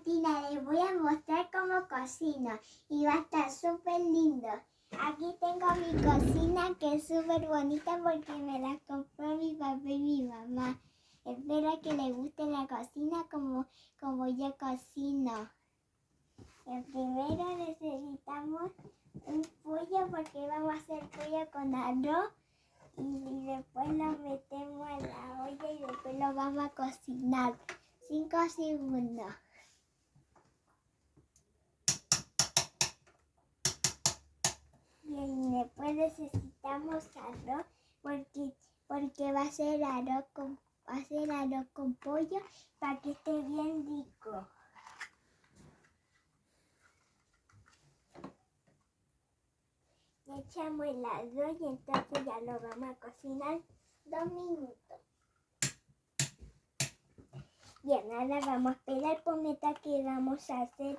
Valentina, les voy a mostrar cómo cocino y va a estar súper lindo. Aquí tengo mi cocina que es súper bonita porque me la compró mi papá y mi mamá. Espero que les guste la cocina como yo cocino. Primero necesitamos un pollo porque vamos a hacer pollo con arroz y después lo metemos en la olla y después lo vamos a cocinar. 5 segundos. Bien, después necesitamos arroz porque va a ser arroz con pollo para que esté bien rico. Le echamos el arroz y entonces ya lo vamos a cocinar 2 minutos. Bien, ahora vamos a esperar pometa que vamos a hacer.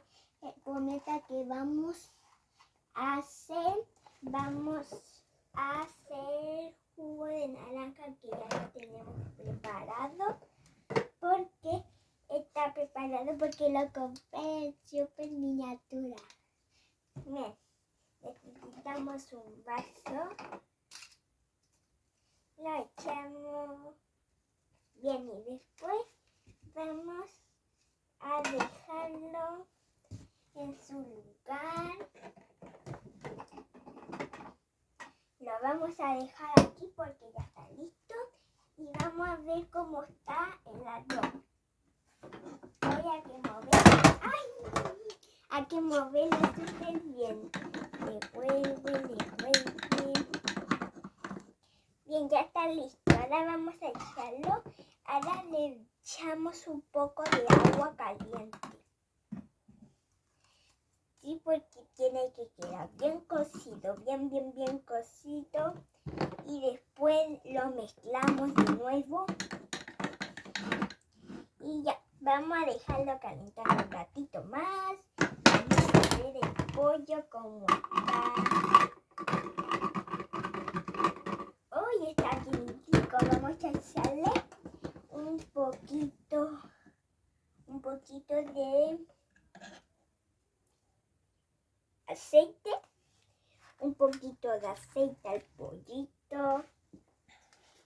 Vamos a hacer jugo de naranja que ya lo tenemos preparado. Porque está preparado porque lo compré en super miniatura. Bien, necesitamos un vaso. Lo echamos bien y después vamos a dejarlo en su lugar. Lo vamos a dejar aquí porque ya está listo. Y vamos a ver cómo está el arroz. Voy a que moverlo súper bien. Revuelve. Bien, ya está listo. Ahora vamos a echarlo. Ahora le echamos un poco de agua caliente. Sí, porque tiene que quedar bien cocido, bien cocido. Y después lo mezclamos de nuevo. Y ya, vamos a dejarlo calentar un ratito más. Vamos a ver el pollo como está. Uy, está calientico. Vamos a echarle un poquito de aceite. Un poquito de aceite al pollito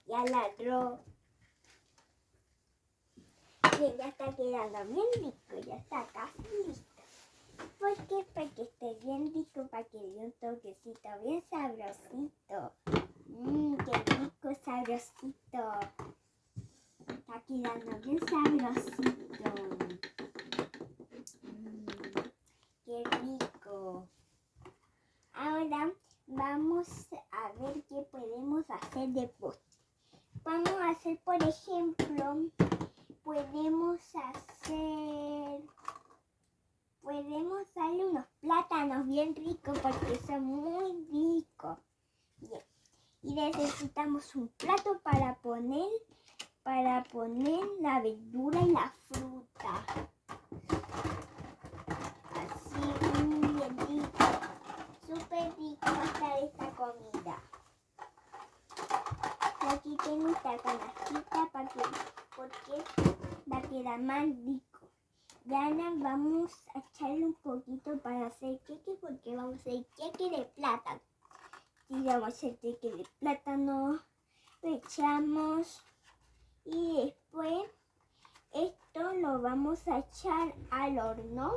y al arroz. Bien, ya está quedando bien rico, ya está casi listo. ¿Por qué? Para que esté bien rico, para que dé un toquecito bien sabrosito. Qué rico, sabrosito. Está quedando bien sabrosito. Qué rico. Ahora vamos a ver qué podemos hacer de postre. Vamos a hacer, por ejemplo, podemos darle unos plátanos bien ricos porque son muy ricos. Bien. Y necesitamos un plato para poner la verdura y la fruta. Así, bien rico. Súper rico va a estar esta comida. Aquí tengo esta canastita porque va a quedar más rico. Y ahora vamos a echarle un poquito para hacer queque porque vamos a hacer queque de plátano. Y vamos a hacer queque de plátano. Lo echamos y después esto lo vamos a echar al horno.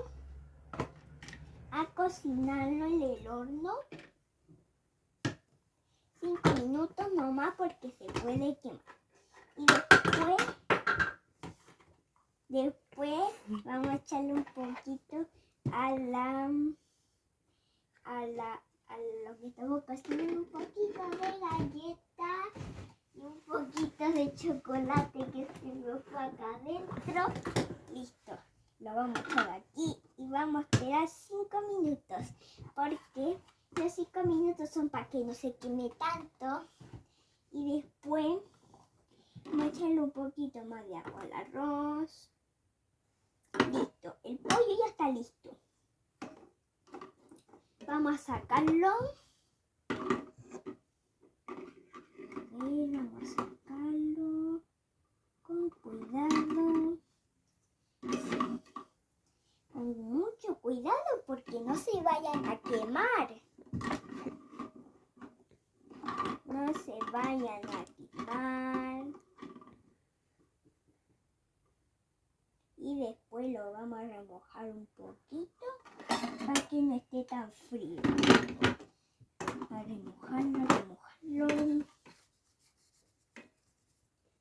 A cocinarlo en el horno 5 minutos nomás porque se puede quemar. Y después vamos a echarle un poquito a lo que estamos cocinando, un poquito de galleta y un poquito de chocolate que se me fue acá adentro. Listo. Lo vamos a echar aquí y vamos a esperar 5 minutos porque los 5 minutos son para que no se queme tanto. Y después vamos a echarle un poquito más de agua al arroz. Listo, el pollo ya está listo. Vamos a sacarlo. Vamos a sacarlo con cuidado. cuidado porque no se vayan a quemar. No se vayan a quemar. Y después lo vamos a remojar un poquito para que no esté tan frío. A remojarlo.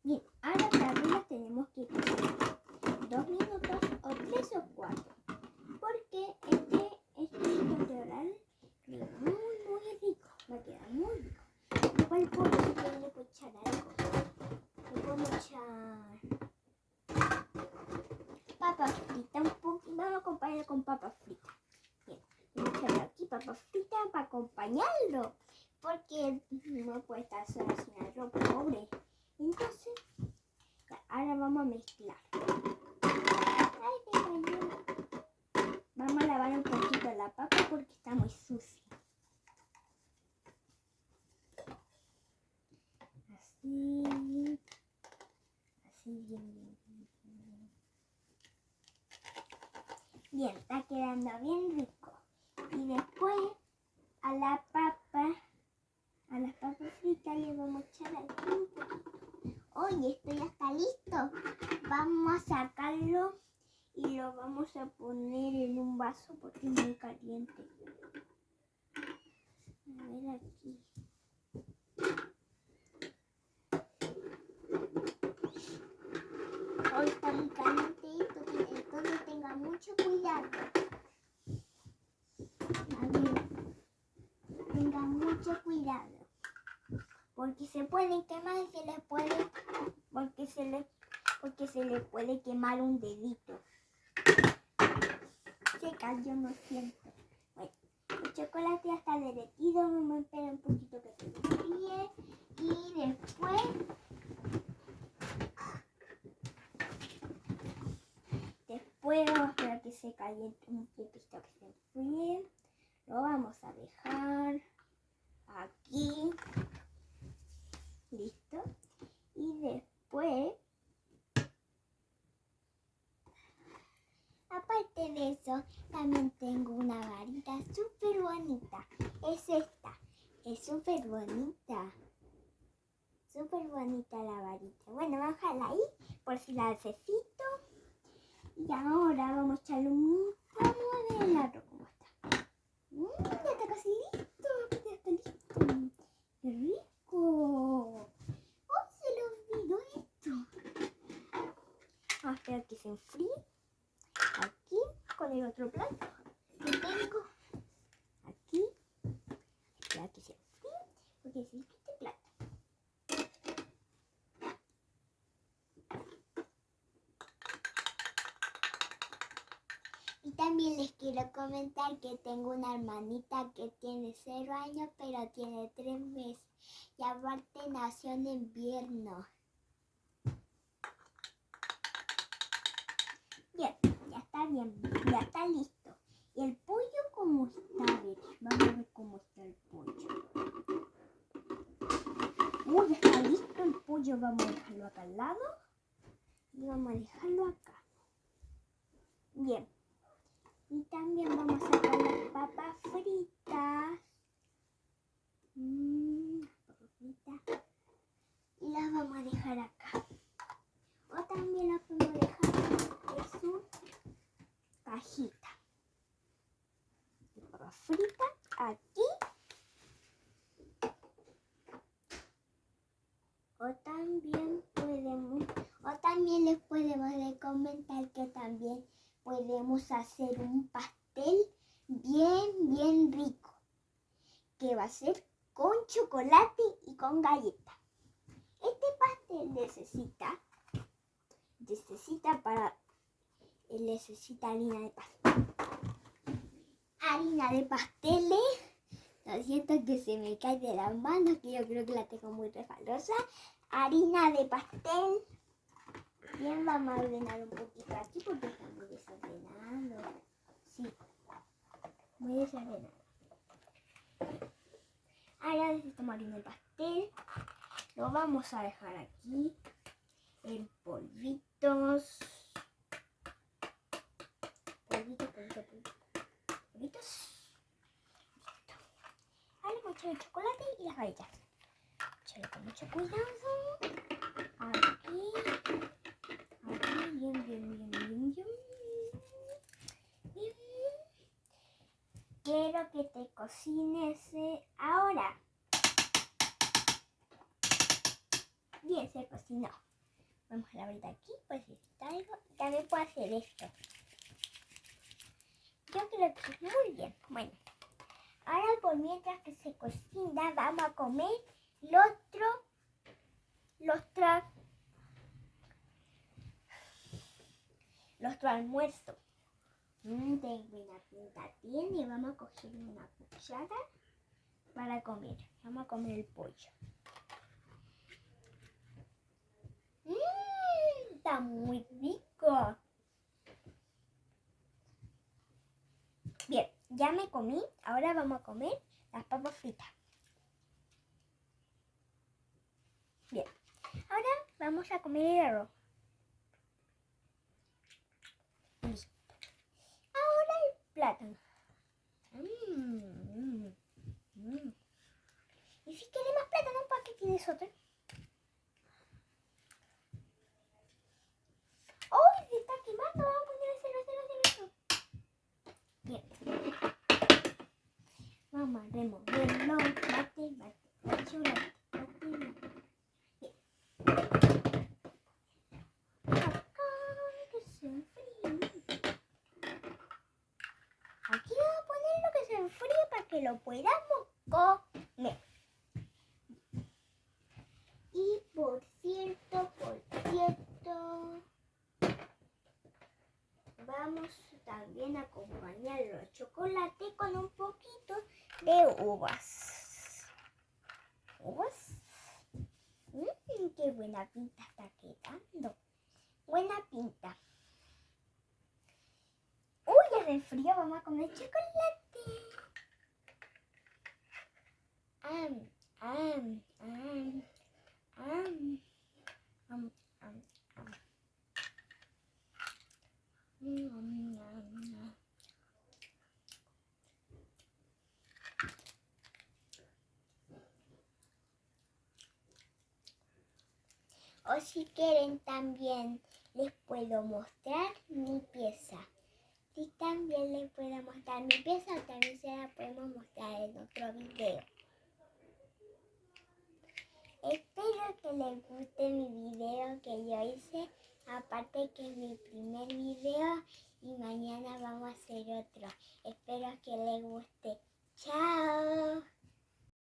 Bien, ahora también las tenemos que cocer 2 minutos o 3 o 4. Porque este integral queda muy rico. Va a quedar muy rico. Igual por eso le puedo echar algo. Le puedo echar papa frita un poco. Vamos a acompañarlo con papa frita. Bien, voy a echarle aquí papa frita para acompañarlo. Porque no puede estar solo sin arroz, pobre. Entonces, ahora vamos a mezclar. Ay, me cayó. Vamos a lavar un poquito la papa porque está muy sucia. Así. Así, bien. Bien, está quedando bien rico. Y después a las papas fritas le vamos a echar aquí un poquito. Oye, esto ya está listo. Vamos a sacarlo y lo vamos a poner en un vaso porque es muy caliente. A ver aquí. Hoy está muy caliente esto, entonces tenga mucho cuidado. A ver, tenga mucho cuidado. Porque se pueden quemar y se les puede, porque se le puede quemar un dedito. Se cayó, no siento. Bueno, el chocolate ya está derretido, vamos a esperar un poquito que se enfríe y después vamos a esperar que se caliente un poquito, que se enfríe. Lo vamos a dejar aquí. Listo. Y después, aparte de eso, también tengo una varita súper bonita. Es esta. Es súper bonita. Súper bonita la varita. Bueno, vamos a dejarla ahí por si la necesito. Y ahora vamos a echarle un... Vamos a ver el arroz cómo está. Ya está casi listo. Ya está listo. ¡Qué rico! ¡Oh, se le olvidó esto! Vamos a esperar que se enfríe. Aquí, con el otro plato que tengo. Aquí. Esperar que se enfríe. Porque es este plato. Y también les quiero comentar que tengo una hermanita que tiene 0 años, pero tiene 3 meses. Y aparte nació en invierno. Bien, ya está bien, ya está listo. ¿Y el pollo cómo está? A ver, vamos a ver cómo está el pollo. Uy, ya está listo el pollo. Vamos a dejarlo acá al lado. Y vamos a dejarlo acá. Bien. Y también vamos a sacar las papas fritas. Papas fritas. Y las vamos a dejar acá. O también las podemos dejar en su cajita. Papas fritas aquí. O también les podemos comentar que también podemos hacer un pastel bien rico, que va a ser con chocolate y con galleta. Este pastel necesita harina de pastel. Harina de pasteles. Lo siento que se me cae de las manos, que yo creo que la tengo muy resbalosa. Harina de pastel. Bien, vamos a ordenar un poquito aquí porque está muy desordenado. Sí, muy desordenado. Ahora necesitamos harina de pastel. Lo vamos a dejar aquí en polvitos. Polvito. echo el chocolate y las galletas. Échalo con mucho cuidado. Aquí. Aquí, bien, bien, bien, bien, bien. Bien. Quiero que te cocines ahora. Bien, se cocinó. Vamos a la ahorita aquí, pues si está algo. También puedo hacer esto. Yo creo que es muy bien. Bueno, ahora por mientras que se cocina, vamos a comer nuestro almuerzo. De buena pinta tiene. Vamos a coger una cuchara para comer. Vamos a comer el pollo. Está muy rico. Bien, ya me comí. Ahora vamos a comer las papas fritas. Bien, ahora vamos a comer el arroz. Listo. Ahora el plátano. Y si quieres más plátano, ¿para qué tienes otro? ¡Oh! Se está quemando. Vamos a poner cero. Bien. Vamos a removerlo. Bate, bate. Bien. Acá que se enfríe. Aquí vamos a poner lo que se enfríe para que lo podamos comer. Y por cierto, vamos también a acompañar los chocolates con un poquito de uvas. ¿Uvas? Qué buena pinta está quedando. Buena pinta. Uy, ya de frío, vamos a comer chocolate. O si quieren también les puedo mostrar mi pieza. Si también les puedo mostrar mi pieza, también se la podemos mostrar en otro video. Espero que les guste mi video que yo hice. Aparte que es mi primer video y mañana vamos a hacer otro. Espero que les guste.